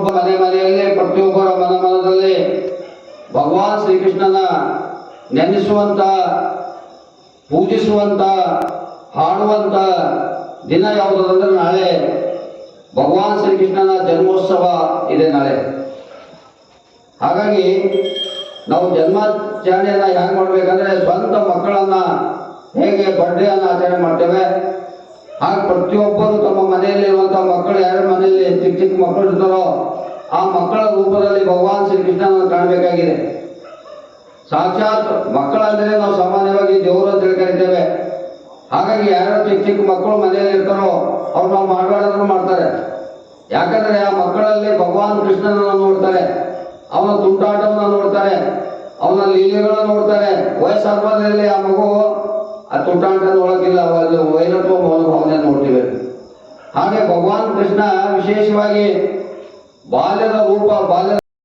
ಮನೆ ಮನೆಯಲ್ಲಿ ಪ್ರತಿಯೊಬ್ಬರ ಮನದಲ್ಲಿ ಭಗವಾನ್ ಶ್ರೀಕೃಷ್ಣನ ನೆನೆಸುವಂತ, ಪೂಜಿಸುವಂತ, ಹಾಡುವಂತ ದಿನ ಯಾವುದಂದ್ರೆ ನಾಳೆ ಭಗವಾನ್ ಶ್ರೀಕೃಷ್ಣನ ಜನ್ಮೋತ್ಸವ ಇದೆ ನಾಳೆ. ಹಾಗಾಗಿ ನಾವು ಜನ್ಮಾಚರಣೆಯನ್ನ ಹೇಗೆ ಮಾಡ್ಬೇಕಂದ್ರೆ ಸ್ವಂತ ಮಕ್ಕಳನ್ನ ಹೇಗೆ ಬರ್ಡೇಯನ್ನು ಆಚರಣೆ ಮಾಡ್ತೇವೆ ಹಾಗೆ ಪ್ರತಿಯೊಬ್ಬರು ತಮ್ಮ ಮನೆಯಲ್ಲಿರುವಂತಹ ಮಕ್ಕಳು ಯಾರ ಮನೆಯಲ್ಲಿ ಚಿಕ್ಕ ಚಿಕ್ಕ ಮಕ್ಕಳು ಇರ್ತಾರೋ ಆ ಮಕ್ಕಳ ರೂಪದಲ್ಲಿ ಭಗವಾನ್ ಶ್ರೀಕೃಷ್ಣನ ಕಾಣಬೇಕಾಗಿದೆ. ಸಾಕ್ಷಾತ್ ಮಕ್ಕಳಂದ್ರೆ ನಾವು ಸಾಮಾನ್ಯವಾಗಿ ದೇವರು ಅಂತ ಹೇಳಿ ಕರಿತೇವೆ. ಹಾಗಾಗಿ ಯಾರು ಚಿಕ್ಕ ಚಿಕ್ಕ ಮಕ್ಕಳು ಮನೆಯಲ್ಲಿ ಇರ್ತಾರೋ ಅವ್ರು ನಾವು ಮಾಡಬಾರ್ದು ಮಾಡ್ತಾರೆ. ಯಾಕಂದ್ರೆ ಆ ಮಕ್ಕಳಲ್ಲಿ ಭಗವಾನ್ ಕೃಷ್ಣನನ್ನು ನೋಡ್ತಾರೆ, ಅವನ ತುಂಟಾಟವನ್ನು ನೋಡ್ತಾರೆ, ಅವನ ಲೀಲೆಗಳನ್ನು ನೋಡ್ತಾರೆ. ವಯಸ್ಸಾದ್ಮೇಲೆ ಆ ಮಗು ಆ ತುಂಟಾಟ ನೋಡೋಕ್ಕಿಲ್ಲ, ವೈರತ್ವ ಮನೋಭಾವನೆ ನೋಡ್ತೀವಿ. ಹಾಗೆ ಭಗವಾನ್ ಕೃಷ್ಣ ವಿಶೇಷವಾಗಿ ಬಾಲ್ಯದ ರೂಪ, ಬಾಲ್ಯದ